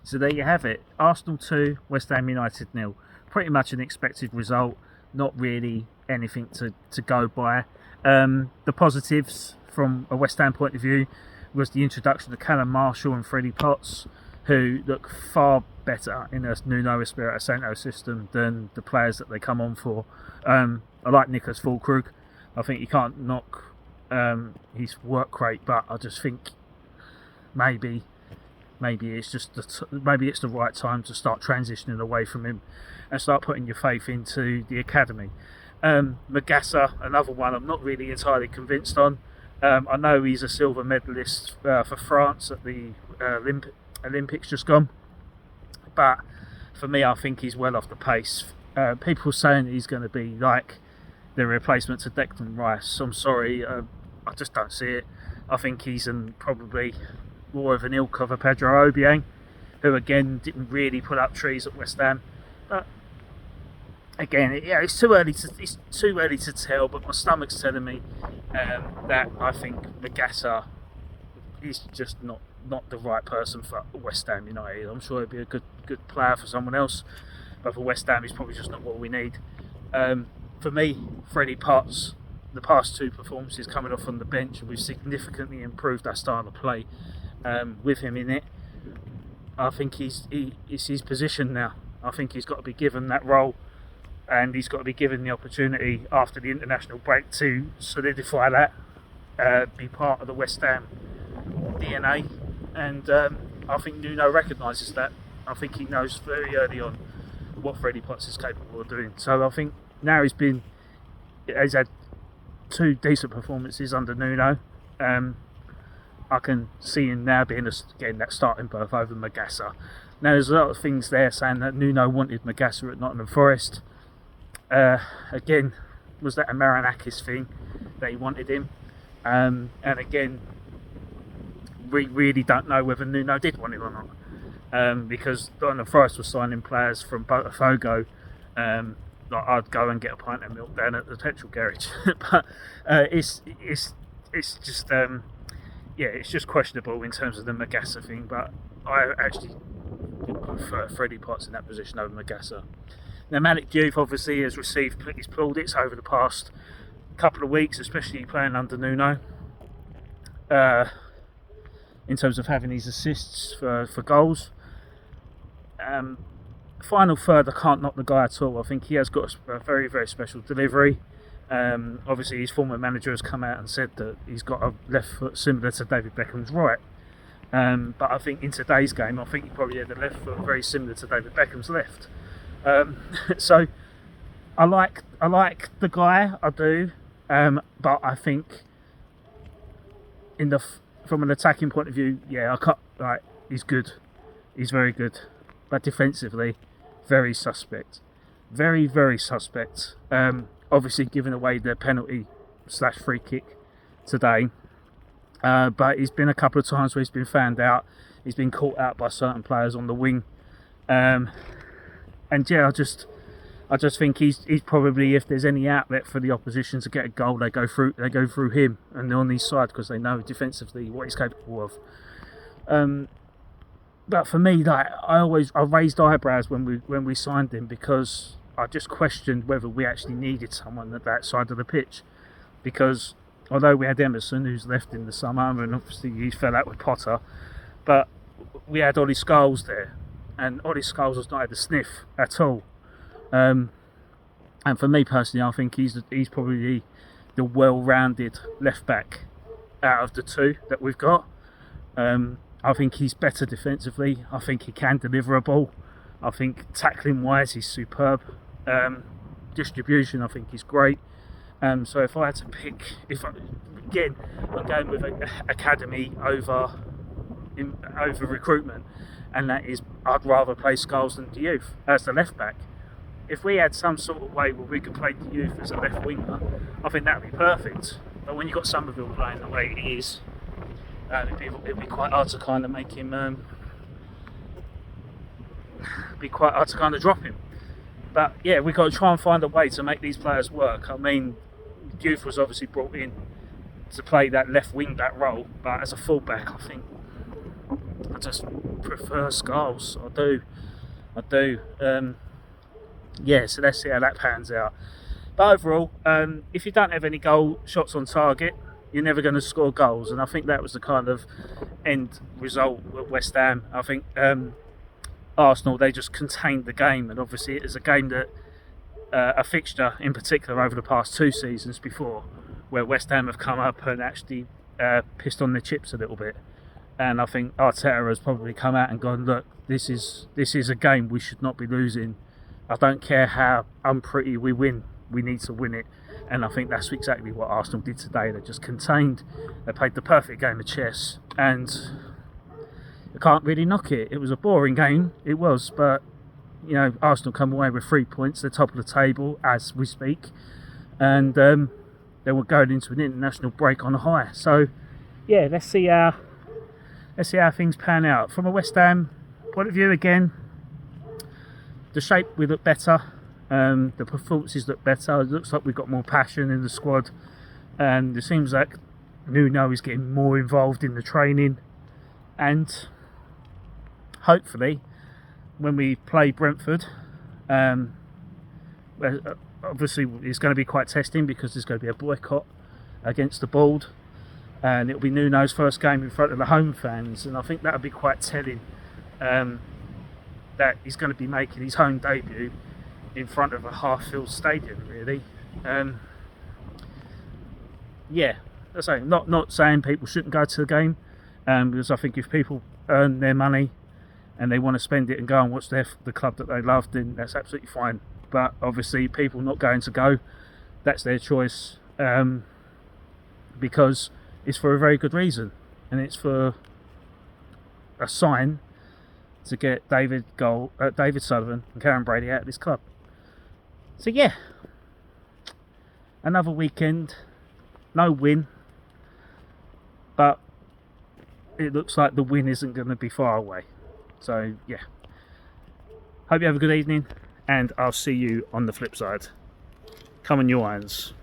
So there you have it. Arsenal 2, West Ham United 0. Pretty much an expected result. Not really anything to go by. The positives from a West Ham point of view was the introduction of Callum Marshall and Freddie Potts, who look far better in a Nuno Espirito Santo system than the players that they come on for. I like Nicholas Füllkrug. I think you can't knock his work rate, but I just think maybe it's just maybe it's the right time to start transitioning away from him and start putting your faith into the academy. Magassa, another one I'm not really entirely convinced on. I know he's a silver medalist for France at the Olympics just gone, but for me, I think he's well off the pace. People saying he's going to be like the replacement to Declan Rice. I'm sorry, I just don't see it. I think he's probably more of an ilk of a Pedro Obiang, who again didn't really put up trees at West Ham. But again, it's too early to tell. But my stomach's telling me that I think Magassa is just not the right person for West Ham United. I'm sure he'd be a good player for someone else, but for West Ham, he's probably just not what we need. For me, Freddie Potts, the past two performances coming off on the bench, we've significantly improved our style of play with him in it. I think it's his position now. I think he's got to be given that role, and he's got to be given the opportunity after the international break to solidify that, be part of the West Ham DNA, and I think Nuno recognises that. I think he knows very early on what Freddie Potts is capable of doing. So I think now he's had two decent performances under Nuno. I can see him now being getting that starting berth over Magassa. Now there's a lot of things there saying that Nuno wanted Magassa at Nottingham Forest. Again, was that a Marinakis thing that he wanted him? And again, we really don't know whether Nuno did want him or not, because Nottingham Forest was signing players from Botafogo. Like I'd go and get a pint of milk down at the petrol garage, but it's just it's just questionable in terms of the Magassa thing. But I actually would prefer Freddie Potts in that position over Magassa. Now Malik Diouf obviously has received his plaudits over the past couple of weeks, especially playing under Nuno, in terms of having his assists for goals. Final third, I can't knock the guy at all. I think he has got a very, very special delivery. Obviously his former manager has come out and said that he's got a left foot similar to David Beckham's right. But I think in today's game, I think he probably had a left foot very similar to David Beckham's left. So I like the guy, I do. But I think from an attacking point of view, he's good. He's very good. But defensively, very suspect. Very, very suspect. Obviously giving away the penalty / free kick today. But he's been a couple of times where he's been found out. He's been caught out by certain players on the wing. And yeah, I just think he's probably, if there's any outlet for the opposition to get a goal, they go through him and they're on his side because they know defensively what he's capable of. But for me, I raised eyebrows when we signed him, because I just questioned whether we actually needed someone at that side of the pitch. Because although we had Emerson, who's left in the summer, and obviously he fell out with Potter, but we had Ollie Scholes there, and Ollie Scholes has not had a sniff at all. And for me personally, I think he's probably the well-rounded left back out of the two that we've got. I think he's better defensively. I think he can deliver a ball. I think tackling wise he's superb. Distribution, I think he's great. So if I had to pick, I'm going with academy over recruitment, and that is I'd rather play Scholes than Diouf as the left back. If we had some sort of way where we could play Diouf as a left winger, I think that would be perfect. But when you've got Somerville playing the way he is, it'd be quite hard to kind of make him. Be quite hard to kind of drop him. But yeah, we've got to try and find a way to make these players work. I mean, Diouf was obviously brought in to play that left wing back role, but as a full back, I just prefer Scarlea. I do. Yeah, so let's see how that pans out. But overall, if you don't have any goal shots on target, you're never going to score goals. And I think that was the kind of end result at West Ham. I think Arsenal, they just contained the game. And obviously it is a game that, a fixture in particular over the past 2 seasons before, where West Ham have come up and actually pissed on their chips a little bit. And I think Arteta has probably come out and gone, look, this is a game we should not be losing. I don't care how unpretty we win, we need to win it. And I think that's exactly what Arsenal did today. They just contained, they played the perfect game of chess, and you can't really knock it. It was a boring game, it was, but you know, Arsenal come away with 3 points, they're top of the table as we speak, and they were going into an international break on a high. So yeah, let's see how things pan out. From a West Ham point of view, again, the shape we look better, the performances look better. It looks like we've got more passion in the squad, and it seems like Nuno is getting more involved in the training, and hopefully when we play Brentford, obviously it's going to be quite testing because there's going to be a boycott against the board, and it'll be Nuno's first game in front of the home fans, and I think that'll be quite telling, that he's going to be making his home debut in front of a half-filled stadium, really. Yeah, that's not saying people shouldn't go to the game, because I think if people earn their money and they want to spend it and go and watch the club that they love, then that's absolutely fine. But obviously people not going to go, that's their choice, because it's for a very good reason, and it's for a sign to get David Sullivan and Karen Brady out of this club. So yeah, another weekend, no win, but it looks like the win isn't going to be far away. So yeah, hope you have a good evening, and I'll see you on the flip side. Come on, you irons.